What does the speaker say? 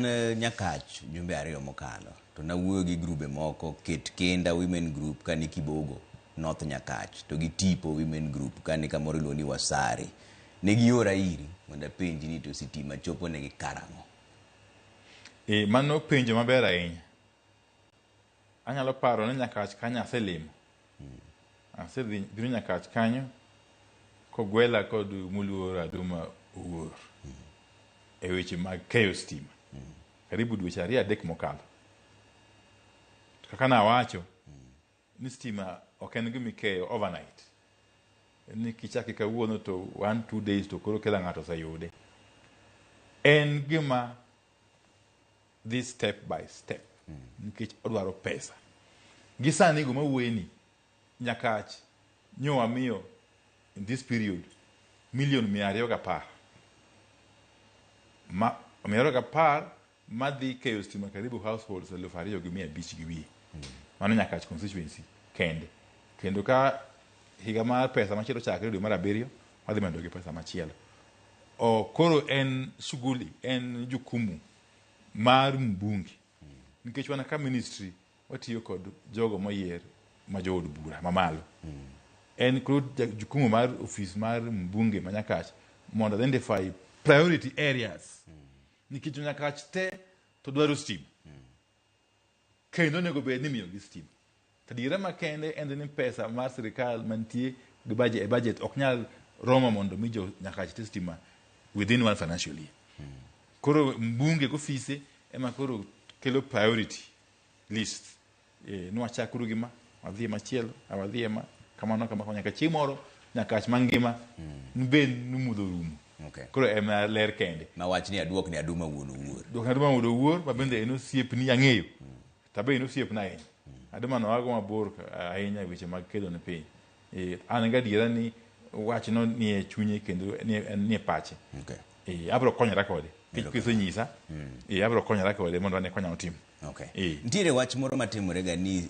Nyakach jumbe ariyo mokalo to nawuoyo gi grube moko Ket Kenda Women Group kani Kibogo North Nyakach to gi Tipo Women Group kani kamoro iluongo ni Wasari. Ne giora iri mondo apenji ni to sitima chopo negi karang'o. Mano penjo maber ahinya. Anyalo paro ni Nyakach kanyo aselimo. Asedhi Nyakach kanyo kogwela kod muluor Aduma Owuor e weche mag keyo stima. Karibu dweche 2-3 mokalo. Kaka nawacho ni stima ok en gima ikeyo overnight. Ni kichaki kawuono to 1-2 days to koro kila ng'ato oseyude. En gima dhi step by step. Nikech odwaro pesa. Gi sani go mawuoyeni Nyakach nyowa miyo in this period $210,000 $210,000 madhi keyo stima karibu households 2,500 gi wiye. Mano Nyakach constituency kende. Kendo ka higa mar pesa machielo chakre dwe mar 7 wadhi medo gi pesa machielo. Koro en shughuli, en jukumu mar mbunge. Nikech wana ka ministry watiyo kod jogo moyier ma jood bura mamalo. En kod jukumu mar office mar mbunge ma Nyakach mondo identify priority areas. Nikech Nyakach te to dwaro stima. Kendo nego bed ni miyo gi stima. Tadiera makende en ni pesa mar sirikal mantie gi budget ok nyal romo mondo mi jo Nyakach te stima within one financial year. Koro mbunge office ema koro kelo priority list. Nwachakuru gima wadhi machielo, awadhi ema kamano nyaka chieng' moro Nyakach mangima nbed numudho rumo. Koro ema ler kende. Ma wach ni aduok ni Aduma Owuor. Duok ni Aduma Owuor ma bende en osiepni ang'eyo. Tabe en osiepna ahinya. Aduma nowago mabor ahinya weche mag kedo ne piny. An ga diera ni wach no ni e chunye kendo ni e pache. Abro konyora kode. Kiso nyisa. Abro konyora kode mondo ane konya otim. Ntiere wach moro matimore ga ni